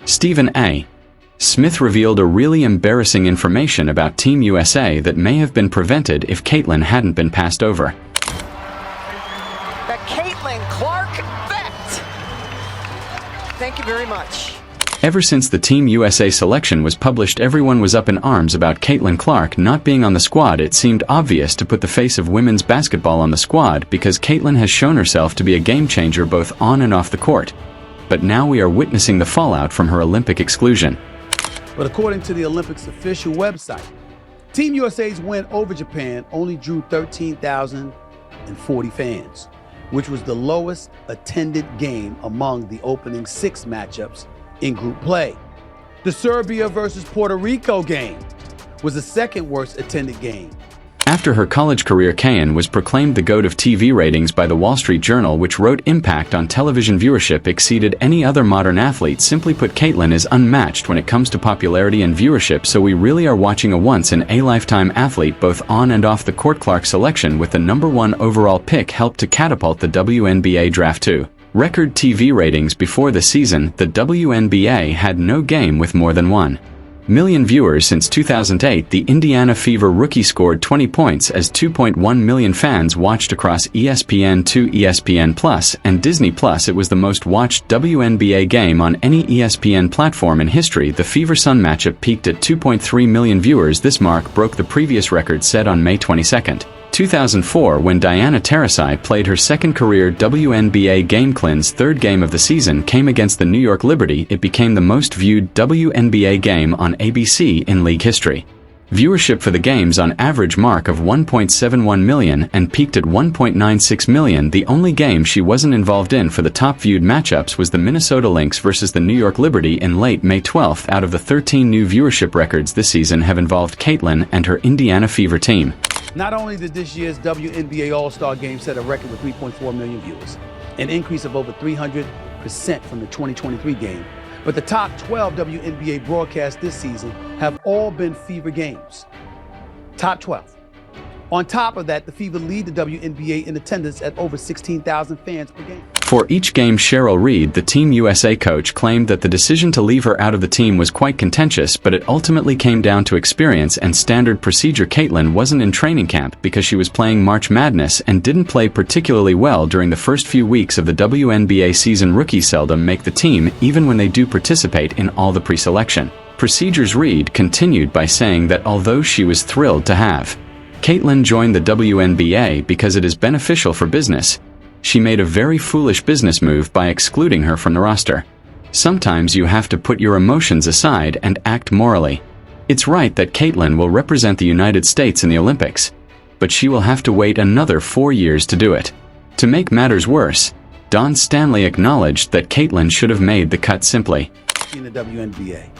Stephen A. Smith revealed a really embarrassing information about Team USA that may have been prevented if Caitlin hadn't been passed over. That Caitlin Clark bet. Thank you very much. Ever since the Team USA selection was published, everyone was up in arms about Caitlin Clark not being on the squad. It seemed obvious to put the face of women's basketball on the squad because Caitlin has shown herself to be a game changer both on and off the court. But now we are witnessing the fallout from her Olympic exclusion. But according to the Olympics official website, Team USA's win over Japan only drew 13,040 fans, which was the lowest attended game among the opening 6 matchups in group play. The Serbia versus Puerto Rico game was the second worst attended game. After her college career, Kayan was proclaimed the GOAT of TV ratings by the Wall Street Journal, which wrote impact on television viewership exceeded any other modern athlete. Simply put, Caitlin is unmatched when it comes to popularity and viewership, so we really are watching a once-in-a-lifetime athlete both on and off the court. Clark's selection with the #1 overall pick helped to catapult the WNBA Draft TV record TV ratings before the season. The WNBA had no game with more than 1 million viewers since 2008. The Indiana Fever rookie scored 20 points as 2.1 million fans watched across ESPN2, ESPN+, and Disney+. It was the most watched WNBA game on any ESPN platform in history. The Fever-Sun matchup peaked at 2.3 million viewers. This mark broke the previous record set on May 22, 2004, when Diana Taurasi played her second career WNBA game. Clin's third game of the season came against the New York Liberty. It became the most viewed WNBA game on ABC in league history. Viewership for the game's on average mark of 1.71 million and peaked at 1.96 million. The only game she wasn't involved in for the top viewed matchups was the Minnesota Lynx versus the New York Liberty in late May 12. Out of the 13 new viewership records this season have involved Caitlin and her Indiana Fever team. Not only did this year's WNBA All-Star Game set a record with 3.4 million viewers, an increase of over 300% from the 2023 game, but the top 12 WNBA broadcasts this season have all been Fever games. Top 12. On top of that, the Fever lead the WNBA in attendance at over 16,000 fans per game. For each game, Cheryl Reed, the Team USA coach, claimed that the decision to leave her out of the team was quite contentious, but it ultimately came down to experience and standard procedure. Caitlin wasn't in training camp because she was playing March Madness and didn't play particularly well during the first few weeks of the WNBA season. Rookies seldom make the team, even when they do participate in all the pre-selection procedures. Reed continued by saying that although she was thrilled to have Caitlin join the WNBA because it is beneficial for business, she made a very foolish business move by excluding her from the roster. Sometimes you have to put your emotions aside and act morally. It's right that Caitlin will represent the United States in the Olympics, but she will have to wait another 4 years to do it. To make matters worse, Don Stanley acknowledged that Caitlin should have made the cut simply. In the WNBA,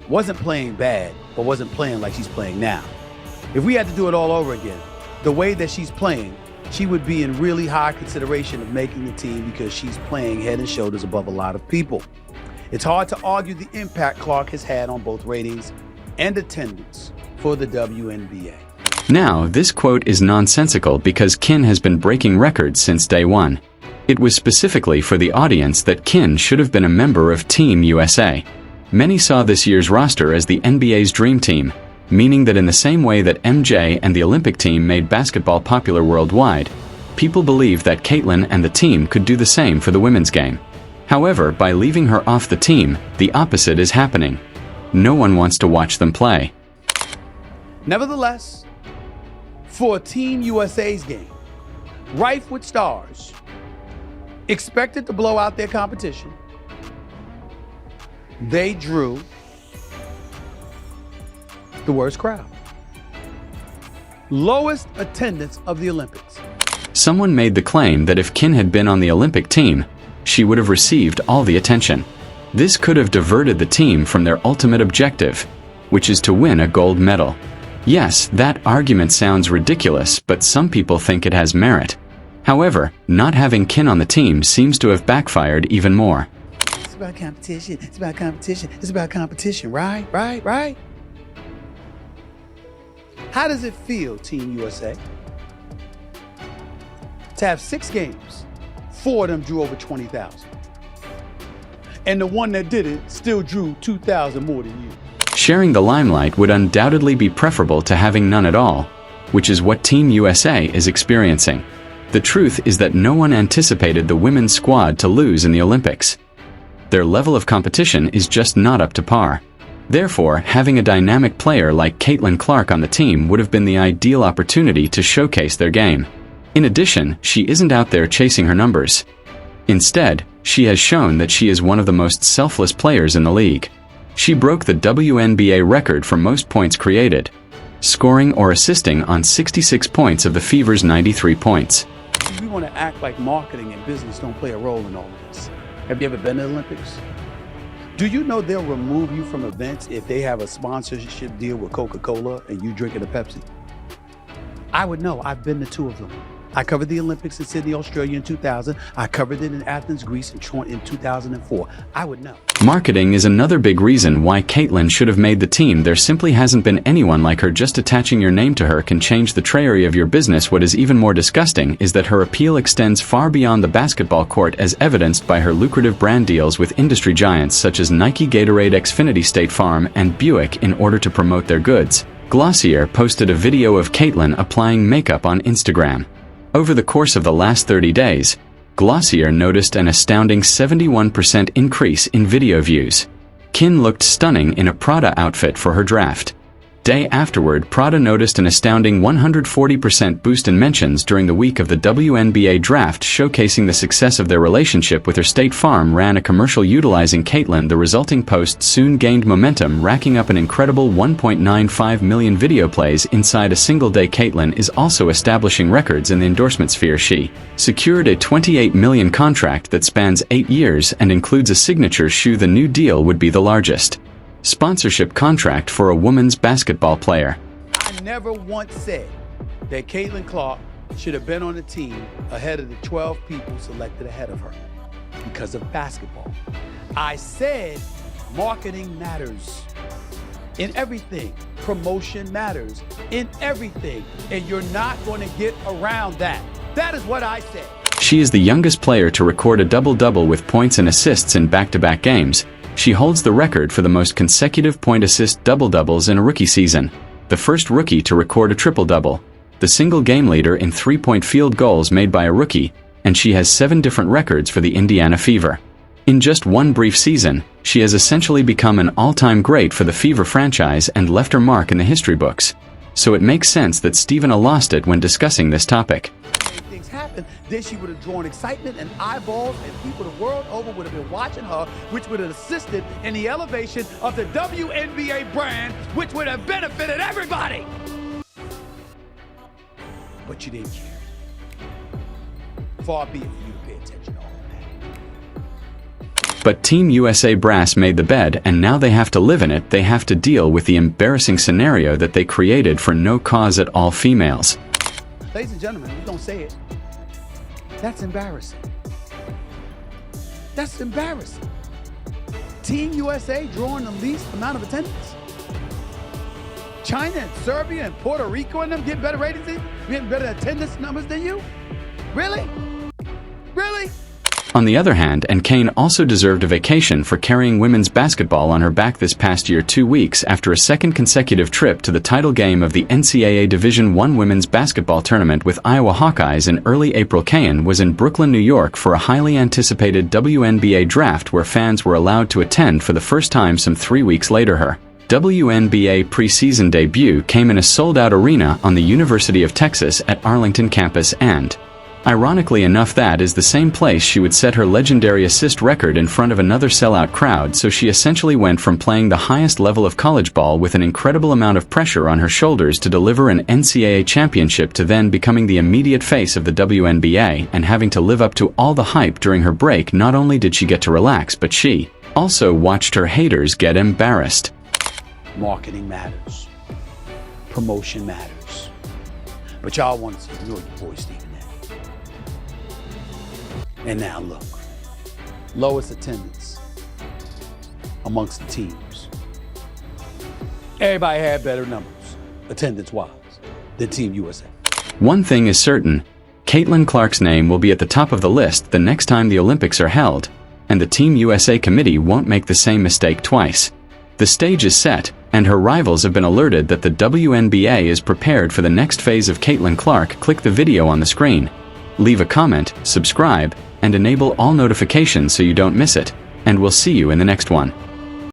wasn't playing bad, but wasn't playing like she's playing now. If we had to do it all over again, the way that she's playing, she would be in really high consideration of making the team because she's playing head and shoulders above a lot of people. It's hard to argue the impact Clark has had on both ratings and attendance for the WNBA. Now, this quote is nonsensical because Kin has been breaking records since day one. It was specifically for the audience that Kin should have been a member of Team USA. Many saw this year's roster as the NBA's dream team, meaning that in the same way that MJ and the Olympic team made basketball popular worldwide, people believed that Caitlin and the team could do the same for the women's game. However, by leaving her off the team, the opposite is happening. No one wants to watch them play. Nevertheless, for Team USA's game, rife with stars, expected to blow out their competition, they drew the worst crowd. Lowest attendance of the Olympics. Someone made the claim that if Kin had been on the Olympic team, she would have received all the attention. This could have diverted the team from their ultimate objective, which is to win a gold medal. Yes, that argument sounds ridiculous, but some people think it has merit. However, not having Kin on the team seems to have backfired even more. It's about competition, it's about competition, it's about competition, right? How does it feel, Team USA, to have 6 games, 4 of them drew over 20,000? And the one that did it still drew 2,000 more than you. Sharing the limelight would undoubtedly be preferable to having none at all, which is what Team USA is experiencing. The truth is that no one anticipated the women's squad to lose in the Olympics. Their level of competition is just not up to par. Therefore, having a dynamic player like Caitlin Clark on the team would have been the ideal opportunity to showcase their game. In addition, she isn't out there chasing her numbers. Instead, she has shown that she is one of the most selfless players in the league. She broke the WNBA record for most points created, scoring or assisting on 66 points of the Fever's 93 points. We want to act like marketing and business don't play a role in all of this. Have you ever been to the Olympics? Do you know they'll remove you from events if they have a sponsorship deal with Coca-Cola and you drinking a Pepsi? I would know. I've been to 2 of them. I covered the Olympics in Sydney, Australia in 2000. I covered it in Athens, Greece in 2004. I would know. Marketing is another big reason why Caitlin should have made the team. There simply hasn't been anyone like her. Just attaching your name to her can change the trajectory of your business. What is even more disgusting is that her appeal extends far beyond the basketball court, as evidenced by her lucrative brand deals with industry giants such as Nike, Gatorade, Xfinity, State Farm, and Buick in order to promote their goods. Glossier posted a video of Caitlin applying makeup on Instagram. Over the course of the last 30 days, Glossier noticed an astounding 71% increase in video views. Kin looked stunning in a Prada outfit for her draft day afterward. Prada noticed an astounding 140% boost in mentions during the week of the WNBA Draft, showcasing the success of their relationship with her. State Farm ran a commercial utilizing Caitlin. The resulting post soon gained momentum, racking up an incredible 1.95 million video plays inside a single day. Caitlin is also establishing records in the endorsement sphere. She secured a $28 million contract that spans 8 years and includes a signature shoe. The new deal would be the largest sponsorship contract for a women's basketball player. I never once said that Caitlin Clark should have been on the team ahead of the 12 people selected ahead of her because of basketball. I said marketing matters in everything. Promotion matters in everything. And you're not going to get around that. That is what I said. She is the youngest player to record a double-double with points and assists in back-to-back games. She holds the record for the most consecutive point-assist double-doubles in a rookie season, the first rookie to record a triple-double, the single game leader in three-point field goals made by a rookie, and she has 7 different records for the Indiana Fever. In just one brief season, she has essentially become an all-time great for the Fever franchise and left her mark in the history books. So it makes sense that Stephen A. lost it when discussing this topic. Things happen, then she would have drawn excitement and eyeballs, and people the world over would have been watching her, which would have assisted in the elevation of the WNBA brand, which would have benefited everybody. But you didn't care. Far be it for you to pay attention to all that. But Team USA brass made the bed, and now they have to live in it. They have to deal with the embarrassing scenario that they created for no cause at all. Females. Ladies and gentlemen, we don't say it. That's embarrassing. That's embarrassing. Team USA drawing the least amount of attendance. China and Serbia and Puerto Rico and them getting better ratings than you? Getting better attendance numbers than you? Really? Really? On the other hand, and Kane also deserved a vacation for carrying women's basketball on her back this past year, 2 weeks after a second consecutive trip to the title game of the NCAA Division I women's basketball tournament with Iowa Hawkeyes in early April. Kane was in Brooklyn, New York for a highly anticipated WNBA draft where fans were allowed to attend for the first time some 3 weeks later. Her WNBA preseason debut came in a sold-out arena on the University of Texas at Arlington campus, and ironically enough, that is the same place she would set her legendary assist record in front of another sellout crowd. So she essentially went from playing the highest level of college ball with an incredible amount of pressure on her shoulders to deliver an NCAA championship to then becoming the immediate face of the WNBA and having to live up to all the hype during her break. Not only did she get to relax, but she also watched her haters get embarrassed. Marketing matters. Promotion matters. But y'all want to ignore your boy Stephen A. And now look, lowest attendance amongst the teams. Everybody had better numbers, attendance-wise, than Team USA. One thing is certain, Caitlin Clark's name will be at the top of the list the next time the Olympics are held, and the Team USA committee won't make the same mistake twice. The stage is set, and her rivals have been alerted that the WNBA is prepared for the next phase of Caitlin Clark. Click the video on the screen. Leave a comment, subscribe, and enable all notifications so you don't miss it, and we'll see you in the next one.